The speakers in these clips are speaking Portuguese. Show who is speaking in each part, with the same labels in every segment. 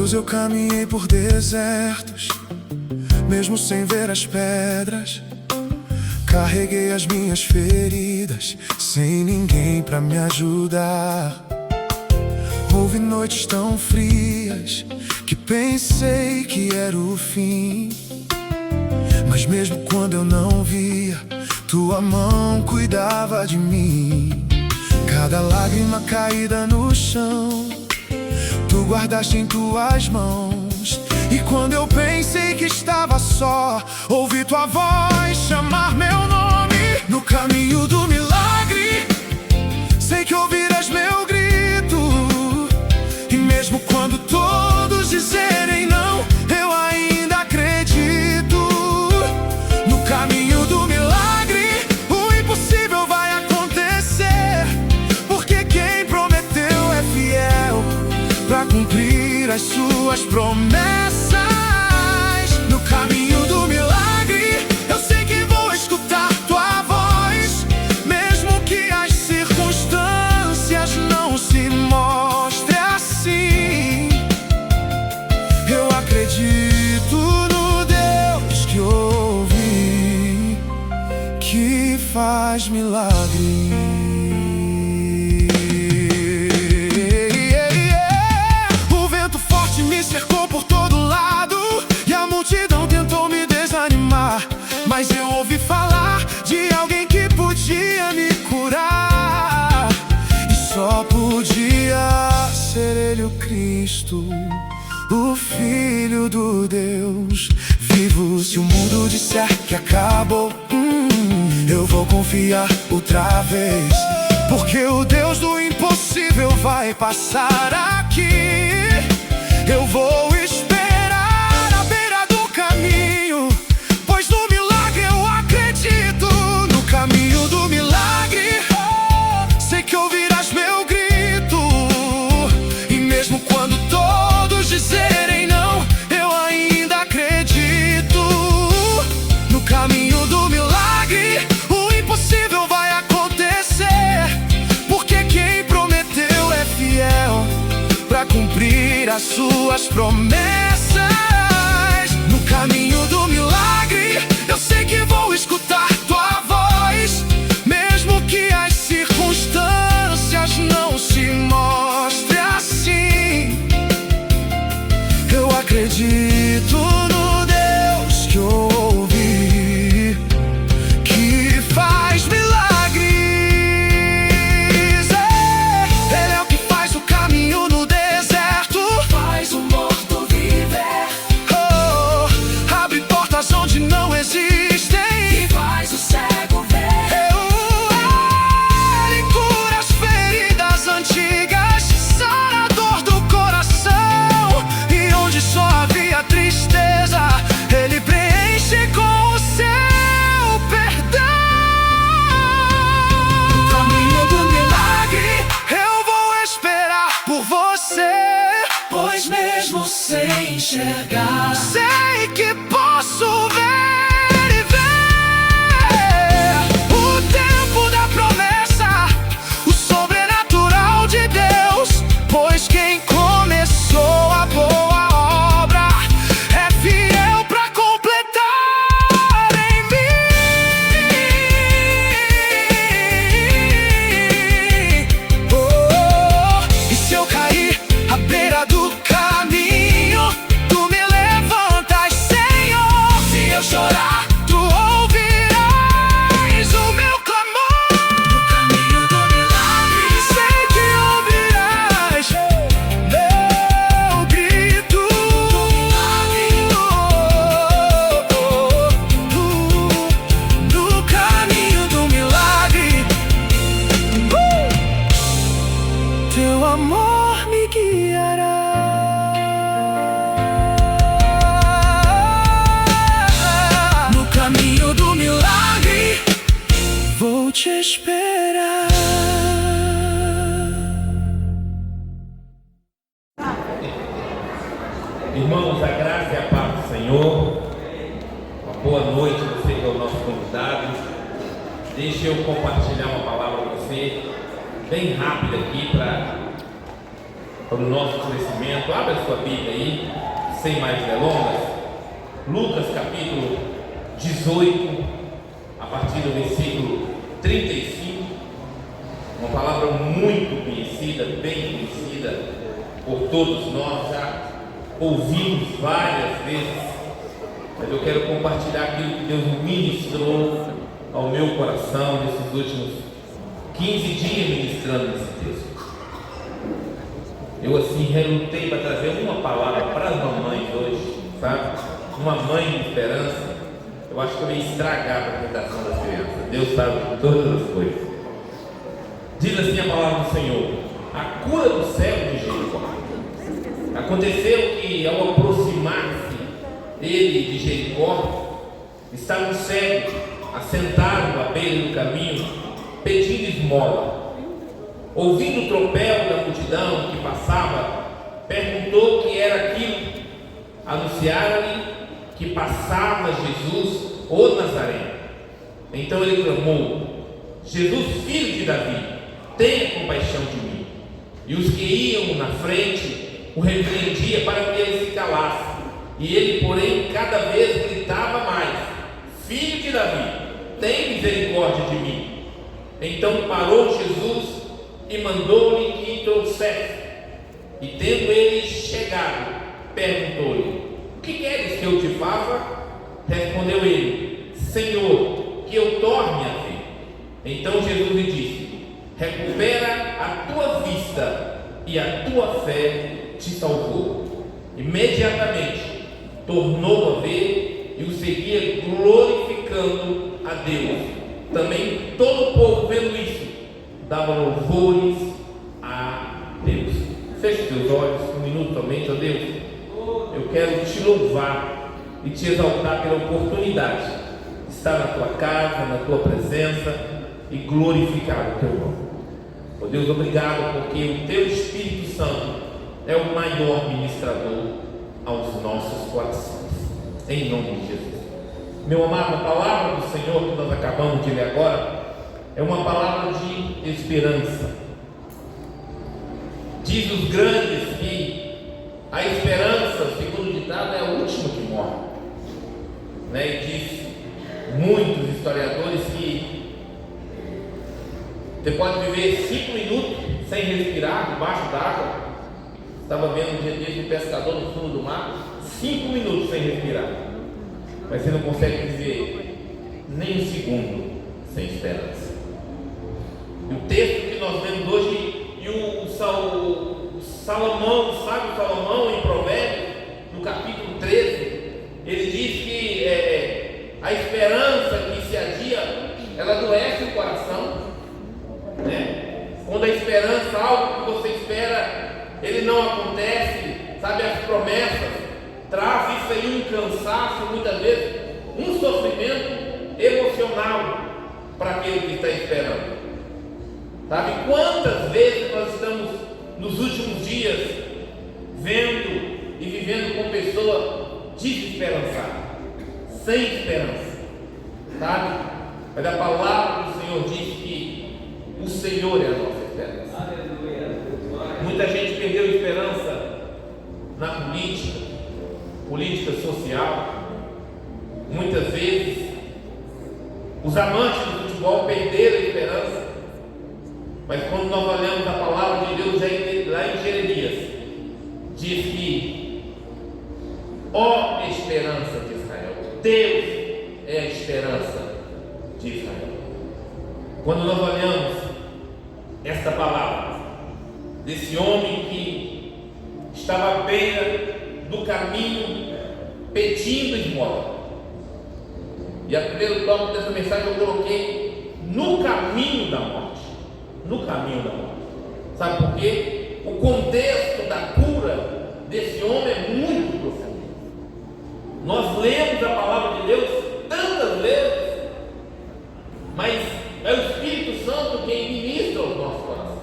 Speaker 1: Deus, eu caminhei por desertos, mesmo sem ver as pedras. Carreguei as minhas feridas, sem ninguém pra me ajudar. Houve noites tão frias que pensei que era o fim. Mas mesmo quando eu não via, tua mão cuidava de mim. Cada lágrima caída no chão, tu guardaste em tuas mãos. E quando eu pensei que estava só, ouvi tua voz chamar meu nome. No caminho do milagre, sei que ouvirás meu grito. E mesmo quando todos dizerem não, eu ainda acredito. No caminho do milagre, o impossível vai acontecer, porque quem prometeu é fiel pra cumprir as suas promessas. No caminho do milagre, eu sei que vou escutar tua voz, mesmo que as circunstâncias não se mostrem assim. Eu acredito no Deus que ouvi, que faz milagre. O vento forte me cercou por todo lado e a multidão tentou me desanimar, mas eu ouvi falar de alguém que podia me curar. E só podia ser Ele, o Cristo, o Filho do Deus vivo. Se o mundo disser que acabou, eu vou confiar outra vez, porque o Deus do impossível vai passar aqui. Eu vou esperar à beira do caminho, pois no milagre eu acredito. No caminho do milagre, sei que ouvirás meu grito. E mesmo quando todos dizerem não, eu ainda acredito. No caminho do milagre, o impossível vai acontecer, porque quem prometeu é fiel pra cumprir as suas promessas. No caminho do milagre, eu sei que vou escutar tua voz, mesmo que as circunstâncias não se mostrem assim. Eu acredito no Deus que ouvi, que faz milagres. Ele é o que faz o caminho no deserto, faz o morto viver. Oh, abre portas onde não existem e faz o cego ver. Ele cura as feridas antigas, sara a dor do coração. E onde só havia tristeza, Ele preenche com o seu perdão. No caminho do milagre, eu vou esperar por você, pois mesmo sem enxergar, sei que posso ver e ver o tempo da promessa, o sobrenatural de Deus. Pois quem começou a boa obra é fiel pra completar em mim. Oh, e se eu cair à beira do caminho, tu me levantas, Senhor. Se eu chorar, tu ouvirás o meu clamor. No caminho do milagre, sei que ouvirás meu grito. No caminho do milagre, teu amor me guiará. No caminho do milagre, vou te esperar.
Speaker 2: Irmãos, a graça e a paz do Senhor. Uma boa noite, você que é o nosso convidado. Deixa eu compartilhar uma palavra com você, bem rápida aqui, para para o nosso crescimento. Abra a sua Bíblia aí, sem mais delongas. Lucas capítulo 18, a partir do versículo 35. Uma palavra muito conhecida, bem conhecida por todos nós, já ouvimos várias vezes, mas eu quero compartilhar aquilo que Deus ministrou ao meu coração nesses últimos 15 dias ministrando esse texto. Eu assim relutei para trazer uma palavra para as mamães hoje, sabe? Uma mãe de esperança. Eu acho que eu ia estragar a apresentação das crianças. Deus sabe de todas as coisas. Diz assim a palavra do Senhor: a cura do cego de Jericó. Aconteceu que ao aproximar-se ele de Jericó, estava um cego assentado à beira do caminho, pedindo esmola. Ouvindo o tropel da multidão que passava, perguntou o que era aquilo. Anunciaram-lhe que passava Jesus, o Nazareno. Então ele clamou: Jesus, filho de Davi, tenha compaixão de mim. E os que iam na frente o repreendia para que ele se calasse. E ele, porém, cada vez gritava mais: Filho de Davi, tem misericórdia de mim. Então parou Jesus e mandou-lhe que trouxesse. E tendo ele chegado, perguntou-lhe: O que queres que eu te faça? Respondeu ele: Senhor, que eu torne a ver. Então Jesus lhe disse: Recupera a tua vista, e a tua fé te salvou. Imediatamente tornou a ver e o seguia glorificando a Deus. Também todo o povo, vendo isso, dava louvores a Deus. Feche teus olhos um minuto somente. Ó Deus, eu quero te louvar e te exaltar pela oportunidade de estar na tua casa, na tua presença e glorificar o teu nome. Ó Deus, obrigado, porque o teu Espírito Santo é o maior ministrador aos nossos corações, em nome de Jesus. Meu amado, a palavra do Senhor que nós acabamos de ler agora é uma palavra de esperança. Diz os grandes que a esperança, segundo o ditado, é a última que morre, né? E diz muitos historiadores que você pode viver 5 minutos sem respirar debaixo d'água. Estava vendo um dia desse um pescador no fundo do mar, 5 minutos sem respirar, mas você não consegue viver nem um segundo sem esperança. E o texto que nós lemos hoje, e o Salomão, o sábio Salomão, em Provérbios, no capítulo 13, ele diz que a esperança que se adia, ela adoece o coração, né? Quando a esperança, algo que você espera, ele não acontece, sabe, as promessas traz isso aí, um cansaço, muitas vezes um sofrimento emocional para aquele que está esperando. Sabe quantas vezes nós estamos nos últimos dias vendo e vivendo com pessoa desesperançada, sem esperança, sabe? Mas a palavra do Senhor diz que o Senhor é a nossa esperança. Aleluia. Muita gente perdeu esperança na política social. Muitas vezes os amantes do futebol perderam a esperança. Mas quando nós olhamos a palavra de Deus lá em Jeremias, diz que ó esperança de Israel, Deus é a esperança de Israel. Quando nós olhamos esta palavra desse homem que estava à beira do caminho pedindo esmola, e a primeiro tópico dessa mensagem eu coloquei no caminho da morte. No caminho da morte. Sabe por quê? O contexto da cura desse homem é muito profundo. Nós lemos a palavra de Deus tantas vezes, mas é o Espírito Santo quem ministra aos nossos corações.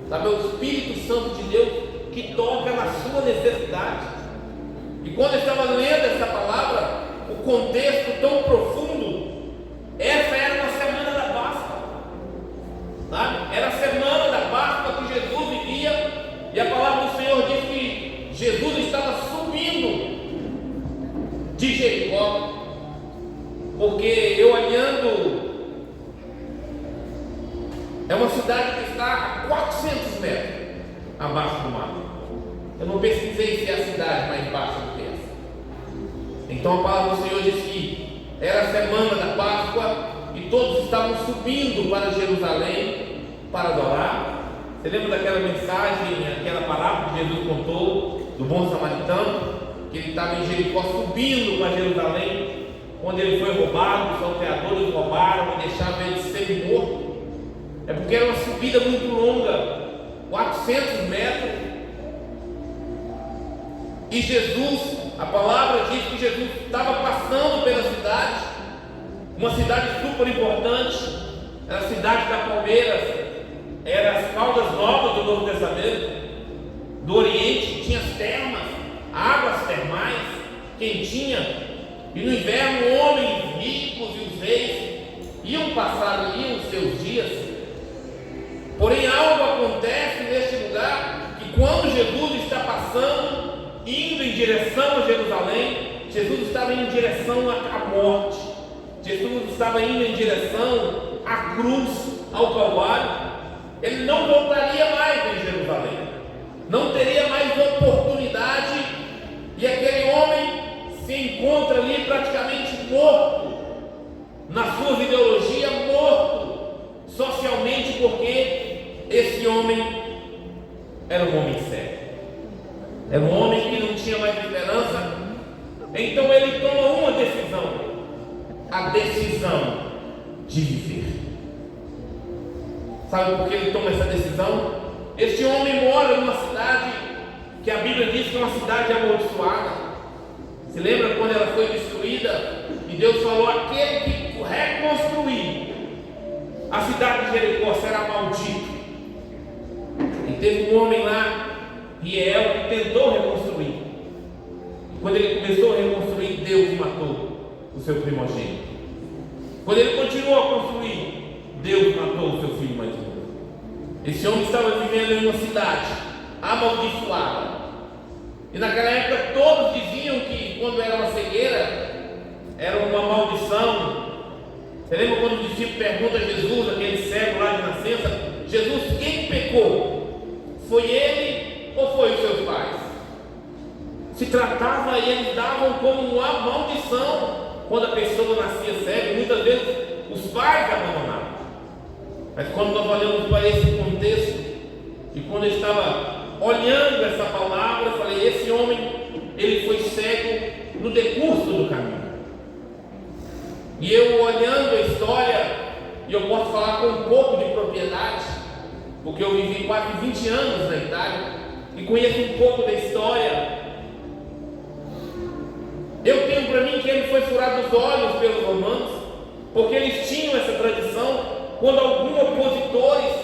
Speaker 2: Sabe, é o Espírito Santo de Deus que toca na sua necessidade. E quando eu estava lendo essa palavra, o contexto tão profundo, essa era uma semana da Páscoa, sabe? Era a semana da Páscoa que Jesus iria Jesus estava subindo de Jericó, porque eu olhando, é uma cidade que está a 400 metros abaixo do mar. Eu não pesquisei se é a cidade mais baixa do que essa. Então a palavra do Senhor diz que era a semana da Páscoa e todos estavam subindo para Jerusalém para adorar. Você lembra daquela mensagem, aquela parábola que Jesus contou do bom samaritano? Que ele estava em Jericó subindo para Jerusalém, quando ele foi roubado, os salteadores roubaram e deixaram ele semi-morto. É porque era uma subida muito longa, 400 metros. E Jesus, a palavra diz que Jesus estava passando pela cidade, uma cidade super importante, era a cidade da Palmeiras, era as Caldas Novas do Novo Testamento, do Oriente, tinha as termas, águas termais, quentinha, e no inverno homens ricos e os reis iam passar ali os seus dias. Porém algo acontece neste lugar, que quando Jesus está passando, indo em direção a Jerusalém, Jesus estava indo em direção à morte, Jesus estava indo em direção à cruz, ao Calvário. Ele não voltaria mais em Jerusalém, não teria mais oportunidade, e aquele homem se encontra ali praticamente morto, nas suas ideologias, morto socialmente, porque esse homem era um homem cego, era um homem que não tinha mais esperança. Então ele toma uma decisão, a decisão de viver. Sabe por que ele toma essa decisão? Este homem mora numa cidade que a Bíblia diz que é uma cidade amaldiçoada. Se lembra quando ela foi destruída? E Deus falou: aquele que reconstruir a cidade de Jericó será maldito. E teve um homem lá, Riel, que tentou reconstruir. E quando ele começou a reconstruir, Deus matou o seu primogênito. Quando ele continuou a construir, Deus matou o seu filho mais novo. Esse homem estava vivendo em uma cidade amaldiçoada. E naquela época todos diziam que quando era uma cegueira, era uma maldição. Você lembra quando o discípulo pergunta a Jesus, aquele cego lá de nascença: Jesus, quem pecou? Foi ele ou foi os seus pais? Se tratava, eles davam como uma maldição quando a pessoa nascia cega. Muitas vezes os pais abandonavam. Mas quando nós olhamos para esse contexto, e quando eu estava olhando essa palavra, eu falei: esse homem, ele foi cego no decurso do caminho. E eu olhando a história, e eu posso falar com um pouco de propriedade, porque eu vivi quase 20 anos na Itália, e conheço um pouco da história. Eu tenho para mim que ele foi furado os olhos pelos romanos, porque eles tinham essa tradição. Quando alguns opositores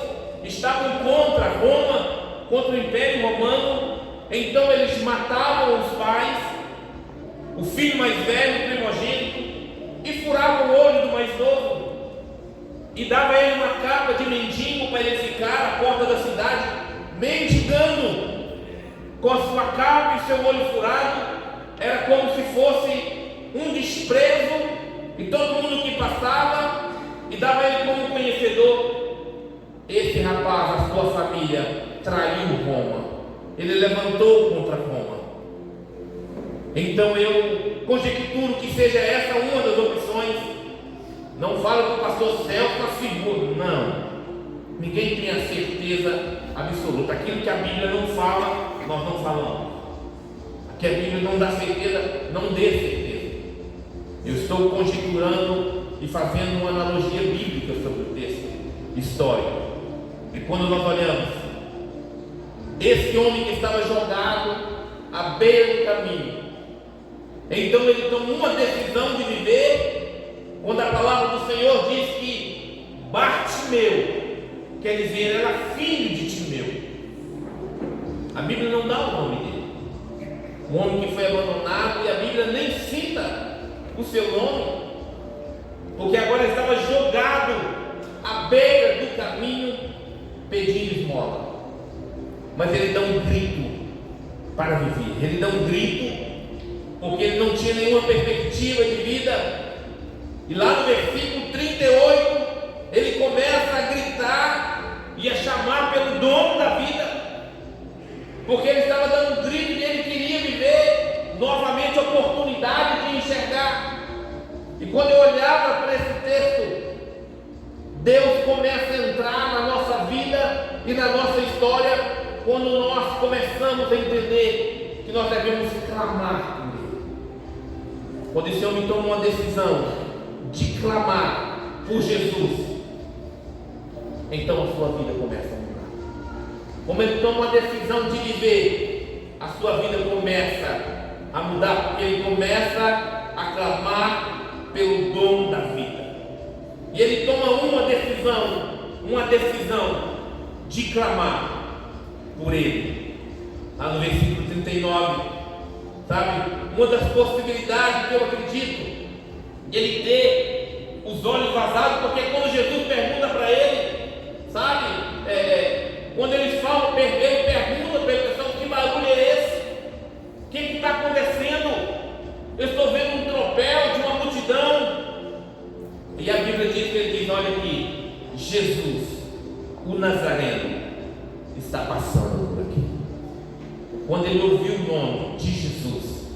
Speaker 2: estavam contra Roma, contra o Império Romano, então eles matavam os pais, o filho mais velho, o primogênito, e furavam o olho do mais novo, e dava a ele uma capa de mendigo para ele ficar à porta da cidade, mendigando, com a sua capa e seu olho furado. Era como se fosse um desprezo, e todo mundo que passava e dava ele como conhecedor. Esse rapaz, a sua família, traiu Roma, ele levantou contra Roma. Então eu conjecturo que seja essa uma das opções. Não falo que o pastor Celso está seguro, não, ninguém tem a certeza absoluta. Aquilo que a Bíblia não fala, nós não falamos. Que a Bíblia não dá certeza, não dê certeza. Eu estou conjecturando e fazendo uma analogia bíblica sobre o texto histórico. E quando nós olhamos, esse homem que estava jogado à beira do caminho, então ele tomou uma decisão de viver, quando a palavra do Senhor diz que Bartimeu, quer dizer, era filho de Timeu. A Bíblia não dá o nome dele, um homem que foi abandonado, e a Bíblia nem cita o seu nome, porque agora ele estava jogado à beira do caminho pedindo esmola. Mas ele dá um grito: para viver. Ele dá um grito, porque ele não tinha nenhuma perspectiva de vida. E lá no versículo 38, ele começa a gritar e a chamar pelo dono da vida, porque ele estava dando um grito e ele queria viver novamente a oportunidade de enxergar. E quando eu olhava para esse texto, Deus começa a entrar na nossa vida e na nossa história quando nós começamos a entender que nós devemos clamar por Ele. Quando esse homem toma uma decisão de clamar por Jesus, então a sua vida começa a mudar. Como ele toma uma decisão de viver, a sua vida começa a mudar, porque ele começa a clamar pelo dono da vida. E ele toma uma decisão de clamar por ele. Lá no versículo 39, sabe? Uma das possibilidades que eu acredito, ele ter os olhos vazados, porque quando Jesus pergunta para ele, sabe? Quando eles falam, ele pergunta para ele, que barulho é esse? O que está acontecendo? Eu estou vendo um tropel de uma multidão. E a Bíblia diz que ele diz: olha aqui, Jesus, o Nazareno, está passando por aqui. Quando ele ouviu o nome de Jesus,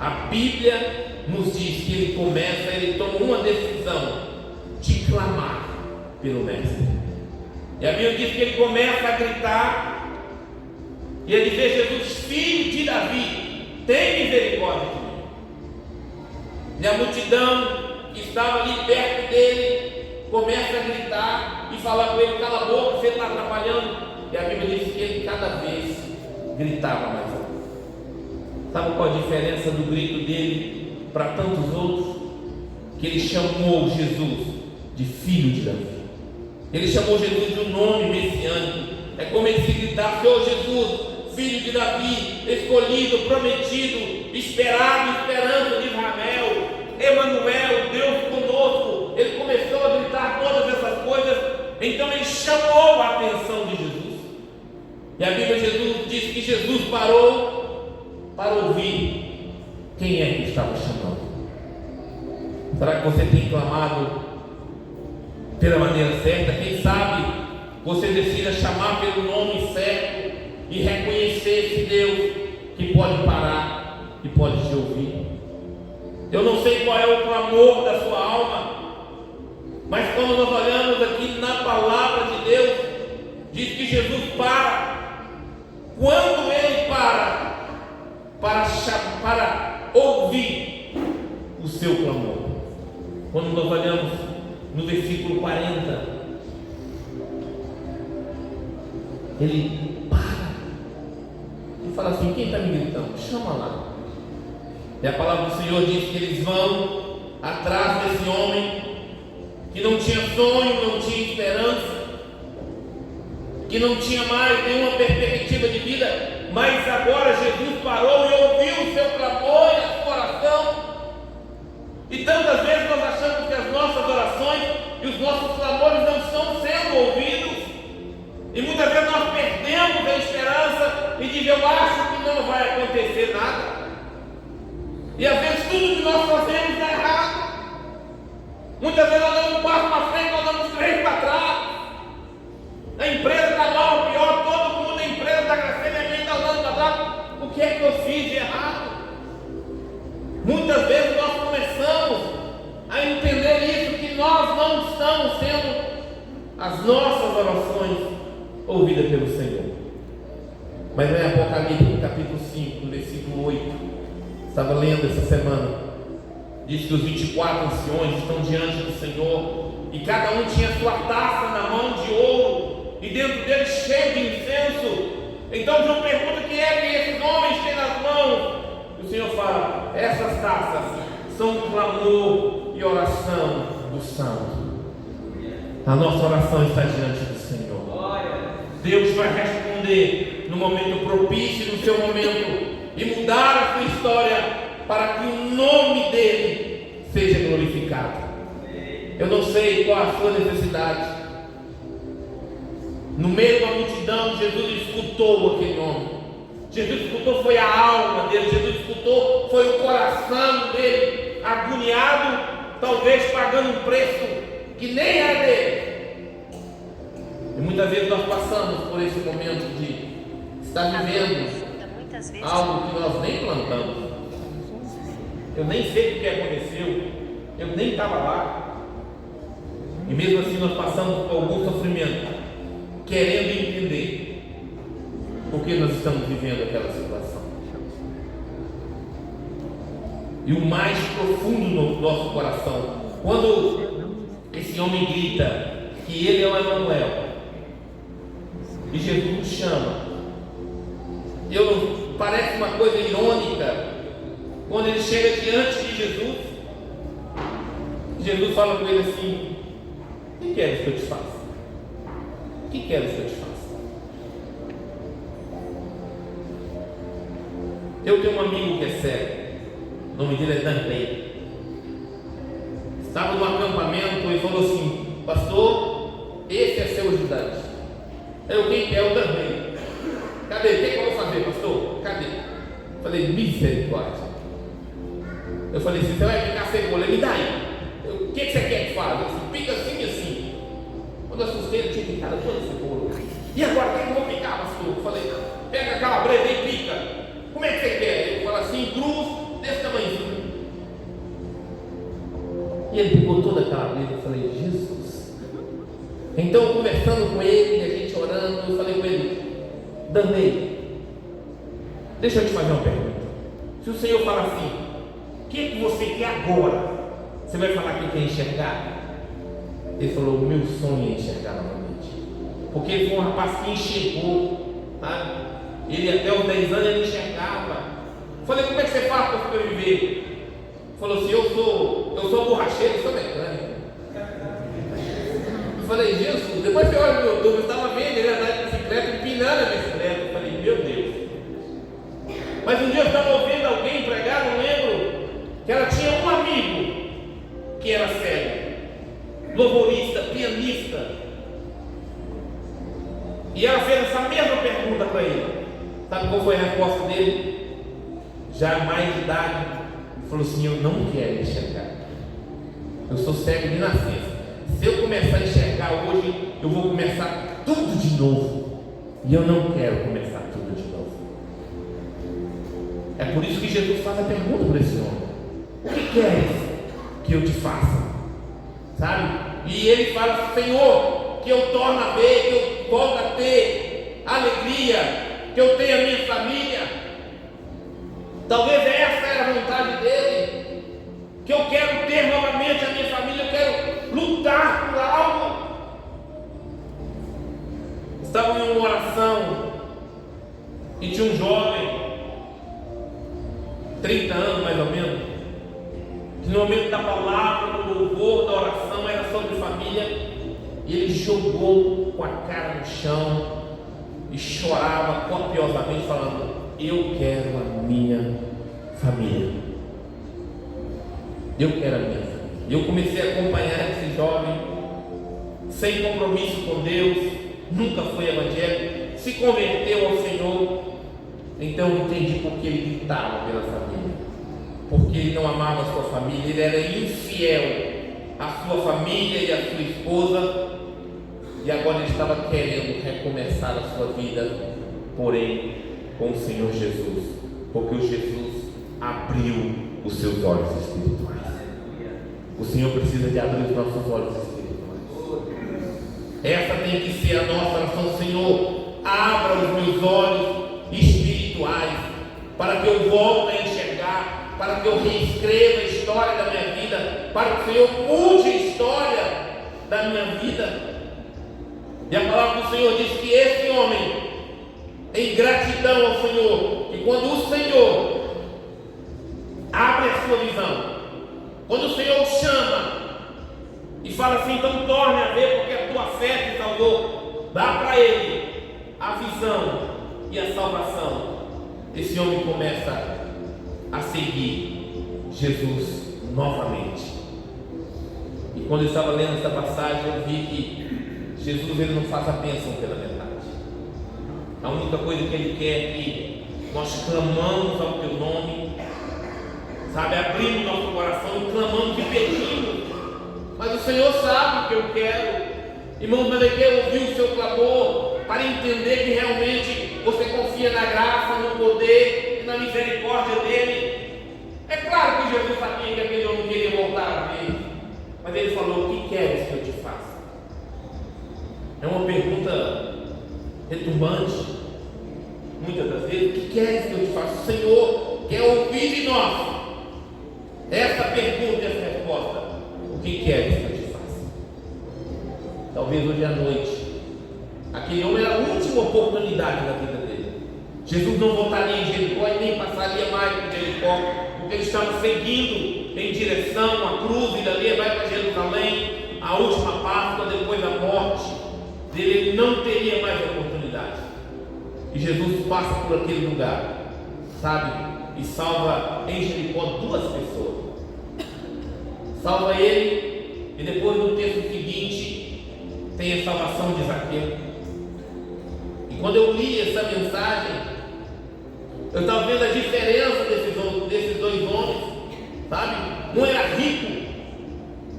Speaker 2: a Bíblia nos diz que ele toma uma decisão de clamar pelo Mestre. E a Bíblia diz que ele começa a gritar, e ele diz: Jesus, filho de Davi, tem misericórdia de mim. E a multidão que estava ali perto dele começa a gritar e falar com ele: cala a boca, você está atrapalhando. E a Bíblia diz que ele cada vez gritava mais alto. Sabe qual a diferença do grito dele para tantos outros? Que ele chamou Jesus de filho de Davi. Ele chamou Jesus de um nome messiânico. É como ele se gritasse: ô Jesus, filho de Davi, escolhido, prometido, esperado, esperança de Israel, Emanuel, Deus conosco. Ele começou a gritar todas essas coisas. Então ele chamou a atenção de Jesus. E a Bíblia diz que Jesus parou para ouvir quem é que estava chamando. Será que você tem clamado pela maneira certa? Quem sabe você decida chamar pelo nome certo e reconhecer esse Deus que pode parar e pode te ouvir. Eu não sei qual é o clamor da sua alma, mas quando nós olhamos aqui na palavra de Deus, diz que Jesus para. Quando ele para ouvir o seu clamor. Quando nós olhamos no versículo 40, ele para e fala assim: quem está me gritando? Chama lá. E a palavra do Senhor diz que eles vão atrás desse homem que não tinha sonho, não tinha esperança, que não tinha mais nenhuma perspectiva de vida, mas agora Jesus parou e ouviu o seu clamor e a sua oração. E tantas vezes nós achamos que as nossas orações e os nossos clamores não estão sendo ouvidos, e muitas vezes nós perdemos a esperança e dizemos: eu acho que não vai acontecer nada. E às vezes tudo que nós fazemos está errado. Muitas vezes nós damos um passo para frente, nós damos 3 para trás. A empresa está mal ou pior, todo mundo na empresa está crescendo, a gente está andando para trás. O que é que eu fiz de errado? Muitas vezes nós começamos a entender isso, que nós não estamos sendo as nossas orações ouvidas pelo Senhor. Mas em Apocalipse capítulo 5, no versículo 8, estava lendo essa semana, diz que os 24 anciões estão diante do Senhor, e cada um tinha sua taça na mão de ouro, e dentro dele cheio de incenso. Então João pergunta: o que é que esses homens têm nas mãos? E o Senhor fala: essas taças são o clamor e oração do santo. A nossa oração está diante do Senhor. Deus vai responder no momento propício, no seu momento, e mudar a sua história para que o nome dele seja glorificado. Eu não sei qual a sua necessidade. No meio da multidão, Jesus escutou aquele homem Jesus escutou foi a alma dele, Jesus escutou foi o coração dele, agoniado, talvez pagando um preço que nem era dele. E muitas vezes nós passamos por esse momento de estar vivendo algo que nós nem plantamos. Eu nem sei o que aconteceu, eu nem estava lá. E mesmo assim nós passamos por algum sofrimento, querendo entender por que nós estamos vivendo aquela situação. E o mais profundo do nosso coração, quando esse homem grita que ele é o Emanuel, e Jesus nos chama, parece uma coisa irônica, quando ele chega diante de Jesus, Jesus fala com ele assim: o que queres que eu te faça? O que queres que eu te faça? Eu tenho um amigo que é cego, o nome dele é Danley. Estava no acampamento e falou assim: pastor, esse é seu ajudante. Quem é o Danley? Cadê? O que eu vou fazer, pastor? Cadê? Falei: misericórdia. Eu falei assim: você vai ficar cego? Me dá aí. O que você quer que faça? Pica assim e assim. Quando eu assustei, eu tinha picado toda cebola. E agora, o que eu vou picar, pastor? Eu falei: pega a calabresa e pica. Como é que você quer? Ele fala assim: cruz desse tamanho. E ele pegou toda a calabresa. Eu falei: Jesus. Então, conversando com ele, a gente orando, eu falei com ele: Danley, deixa eu te fazer uma pergunta. Se o Senhor fala assim: o que você quer agora? Você vai falar que quer enxergar? Ele falou: o meu sonho é enxergar novamente. Porque ele foi um rapaz que enxergou, tá? Ele até os 10 anos ele enxergava. Falei: como é que você faz para sobreviver? Falou assim: eu sou borracheiro, eu sou mecânico. Falei: Jesus, depois você olha no YouTube, eu estava vendo ele andar de bicicleta, empinando a bicicleta. Eu falei: meu Deus. Mas um dia eu estava ouvindo alguém pregar, não lembro, que ela tinha um amigo que era cego, louvorista, pianista. E ela fez essa mesma pergunta para ele. Sabe qual foi a resposta dele? Já mais de idade, ele falou assim: eu não quero enxergar. Eu sou cego de nascença. Se eu começar a enxergar hoje, eu vou começar tudo de novo. E eu não quero começar tudo de novo. É por isso que Jesus faz a pergunta para esse homem: o que queres que eu te faça? Sabe? E ele fala: Senhor, que eu torne a ver, que eu volte a ter alegria, que eu tenha minha família. Talvez essa era a vontade dele, que eu quero ter novamente a minha família, eu quero lutar por algo. Estava em uma oração e tinha um jovem, 30 anos mais ou menos, que no momento da palavra, do louvor, da oração, era sobre família, e ele jogou com a cara no chão e chorava copiosamente, falando: eu quero a minha família. Eu quero a minha família. E eu comecei a acompanhar esse jovem, sem compromisso com Deus, nunca foi evangélico, se converteu ao Senhor. Então eu entendi porque ele gritava pela família, porque ele não amava a sua família, ele era infiel à sua família e à sua esposa. E agora ele estava querendo recomeçar a sua vida, porém com o Senhor Jesus, porque o Jesus abriu os seus olhos espirituais. O Senhor precisa de abrir os nossos olhos espirituais. Essa tem que ser a nossa oração: Senhor, abra os meus olhos espirituais, para que eu volte a enxergar, para que eu reescreva a história da minha vida, para que o Senhor mude a história da minha vida. E a palavra do Senhor diz que esse homem, em gratidão ao Senhor, que quando o Senhor abre a sua visão, quando o Senhor o chama e fala assim: então torne a ver, porque a tua fé te salvou, dá para ele a visão e a salvação. Esse homem começa a seguir Jesus novamente. E quando eu estava lendo essa passagem, eu vi que Jesus, ele não faz a bênção pela metade. A única coisa que ele quer é que nós clamamos ao Teu nome, sabe, abrimos nosso coração e clamamos e pedimos, mas o Senhor sabe o que eu quero. Irmãos, mas eu quero ouvir o seu clamor para entender que realmente você confia na graça, no poder e na misericórdia dEle. É claro que Jesus sabia que aquele homem queria voltar a ver, mas Ele falou: o que queres que eu te faça? É uma pergunta retumbante, muitas das vezes. O que queres que eu te faça? O Senhor quer ouvir de nós essa pergunta e essa resposta: o que queres que eu te faça? Talvez hoje à noite, aquele homem era a última oportunidade na vida dele. Jesus não voltaria em Jericó e nem passaria mais por Jericó, porque ele estava seguindo em direção à cruz, e dali vai para Jerusalém, a última Páscoa depois da morte dele. Ele não teria mais oportunidade. E Jesus passa por aquele lugar, sabe, e salva em Jericó duas pessoas. Salva ele, e depois no texto seguinte tem a salvação de Zaqueu. E quando eu li essa mensagem, eu estava vendo a diferença desses dois homens, sabe? Um era rico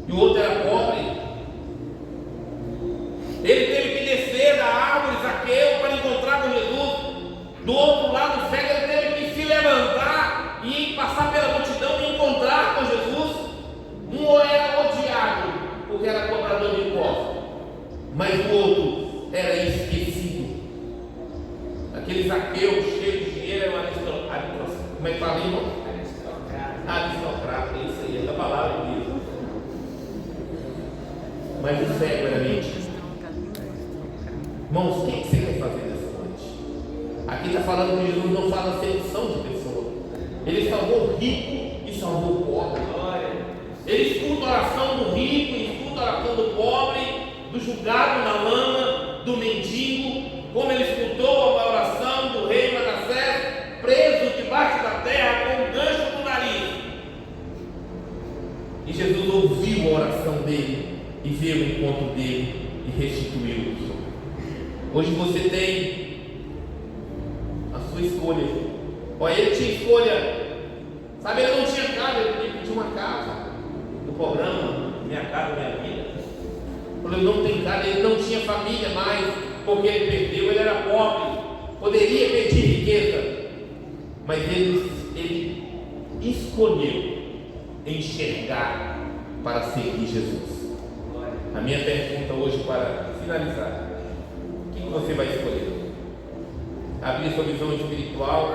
Speaker 2: e o outro era pobre. Ele teve que descer da árvore, Zaqueu, para encontrar com Jesus. Do outro lado, o cego, ele teve que se levantar e passar pela multidão e encontrar com Jesus. Um era odiado porque era cobrador de impostos, mas o outro era esquecido. Aquele Zaqueu cheio de dinheiro era um aristocrata. Como é que fala, irmão? Aristocrata, isso aí, essa palavra mesmo. Mas o cego era mentira. Irmãos, o que você quer fazer nessa noite? Aqui está falando que Jesus não fala acepção de pessoa. Ele salvou o rico e salvou o pobre. Ele escuta a oração do rico e escuta a oração do pobre, do julgado na lama, do mendigo, como ele escutou a oração do rei Manassés, preso debaixo da terra com um gancho no nariz. E Jesus ouviu a oração dele e veio ao encontro dele e restituiu-o. Hoje você tem a sua escolha. Olha, ele tinha escolha, sabe, ele não tinha casa, ele tinha uma casa. No programa Minha Casa Minha Vida, quando ele não tem casa, ele não tinha família mais, porque ele perdeu, ele era pobre, poderia pedir riqueza, mas ele escolheu enxergar para seguir Jesus. A minha pergunta hoje, para finalizar: o que você vai escolher? Abrir sua visão espiritual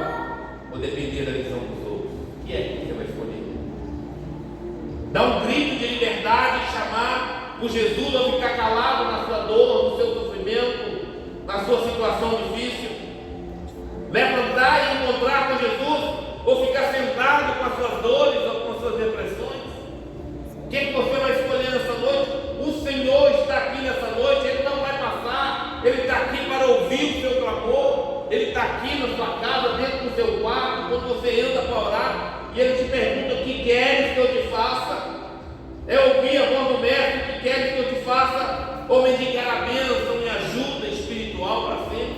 Speaker 2: ou depender da visão dos outros? O que é que você vai escolher? Dar um grito de liberdade e chamar por Jesus, ou ficar calado na sua dor, no seu sofrimento, na sua situação difícil? Levantar e encontrar com Jesus, ou ficar sentado com as suas dores ou com as suas depressões? O que você vai escolher nessa noite? O Senhor está aqui nessa noite, Ele não vai passar, Ele está aqui para ouvir o seu clamor, Ele está aqui na sua casa, dentro do seu quarto, quando você entra para orar, e Ele te pergunta: o que queres que eu te faça? É ouvir a voz do Mestre: o que queres que eu te faça? Ou mendigar a bênção e ajuda espiritual para sempre?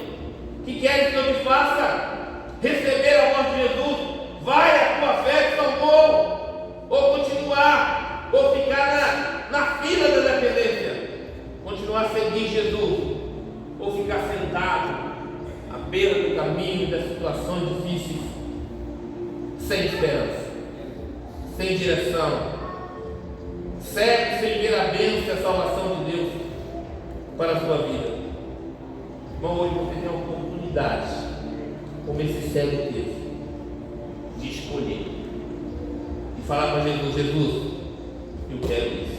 Speaker 2: O que queres que eu te faça? Receber a voz de Jesus: vai, a tua fé te salvou? Ou continuar, ou ficar na fila da dependência, continuar a seguir Jesus, ou ficar sentado à beira do caminho das situações difíceis, sem esperança, sem direção, cego, sem ver a bênção e a salvação de Deus para a sua vida? Irmão, hoje você tem a oportunidade, como esse cego teve, de escolher e falar para Jesus: Jesus, eu quero isso.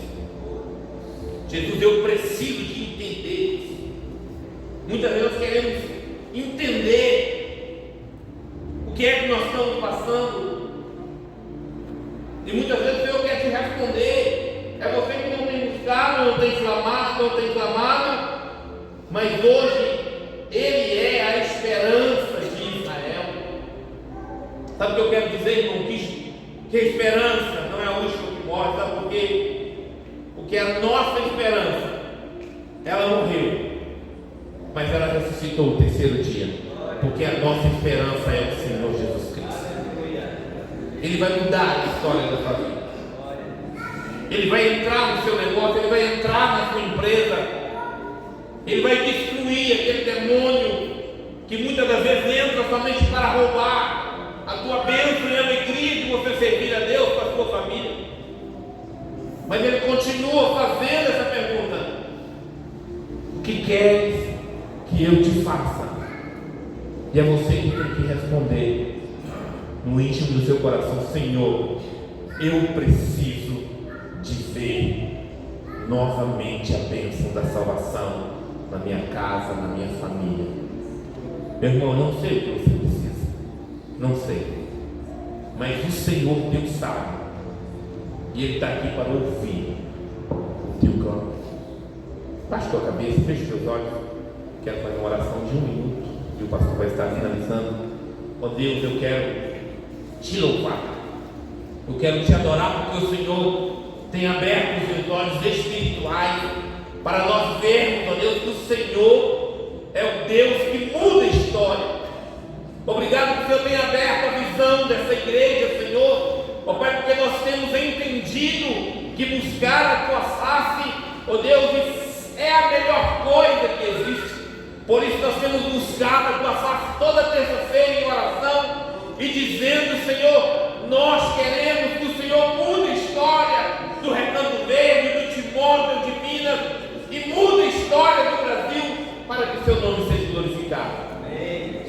Speaker 2: Jesus, eu preciso de entender isso. Muitas vezes nós queremos entender o que é que nós estamos passando, e muitas vezes eu quero te responder. É você que não tem buscado, não tem clamado, mas hoje Ele é a esperança de Israel. Sabe o que eu quero dizer, irmão? Que a esperança não é a última que morre. Sabe por quê? Porque a nossa esperança, ela morreu, mas ela ressuscitou o terceiro dia, porque a nossa esperança é o Senhor. Ele vai mudar a história da sua vida. Ele vai entrar no seu negócio, ele vai entrar na sua empresa, ele vai destruir aquele demônio que muitas das vezes entra somente para roubar a tua bênção e a alegria de você servir a Deus para a sua família. Mas ele continua fazendo essa pergunta: o que queres que eu te faça? E é você que tem que responder no íntimo do seu coração: Senhor, eu preciso de ver novamente a bênção da salvação na minha casa, na minha família. Meu irmão, eu não sei o que você precisa, não sei, mas o Senhor Deus sabe, e Ele está aqui para ouvir o teu clamor. Baixe tua cabeça, feche teus olhos. Quero fazer uma oração de 1 minuto e o pastor vai estar finalizando. Ó Deus, eu quero te louvar, eu quero te adorar, porque o Senhor tem aberto os meus olhos espirituais para nós vermos, ó Deus, que o Senhor é o Deus que muda a história. Obrigado que o Senhor tenha aberto a visão dessa igreja, Senhor, ó Pai, porque nós temos entendido que buscar a tua face, ó Deus, é a melhor coisa que existe. Por isso nós temos buscado a tua face toda terça-feira em oração e dizendo: Senhor, nós queremos que o Senhor mude a história do Recanto Verde, do Timóteo, de Minas, e mude a história do Brasil para que o seu nome seja glorificado.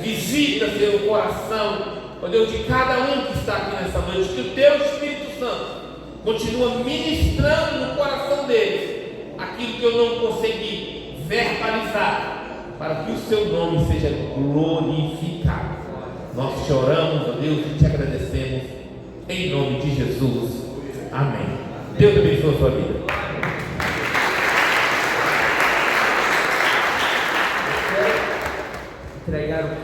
Speaker 2: Visita, Senhor, o coração, ó Deus, de cada um que está aqui nessa noite, que o teu Espírito Santo continua ministrando no coração deles aquilo que eu não consegui verbalizar, para que o seu nome seja glorificado. Nós te oramos, ó Deus, e te agradecemos em nome de Jesus. Amém. Deus abençoe a sua vida.
Speaker 3: Entregar o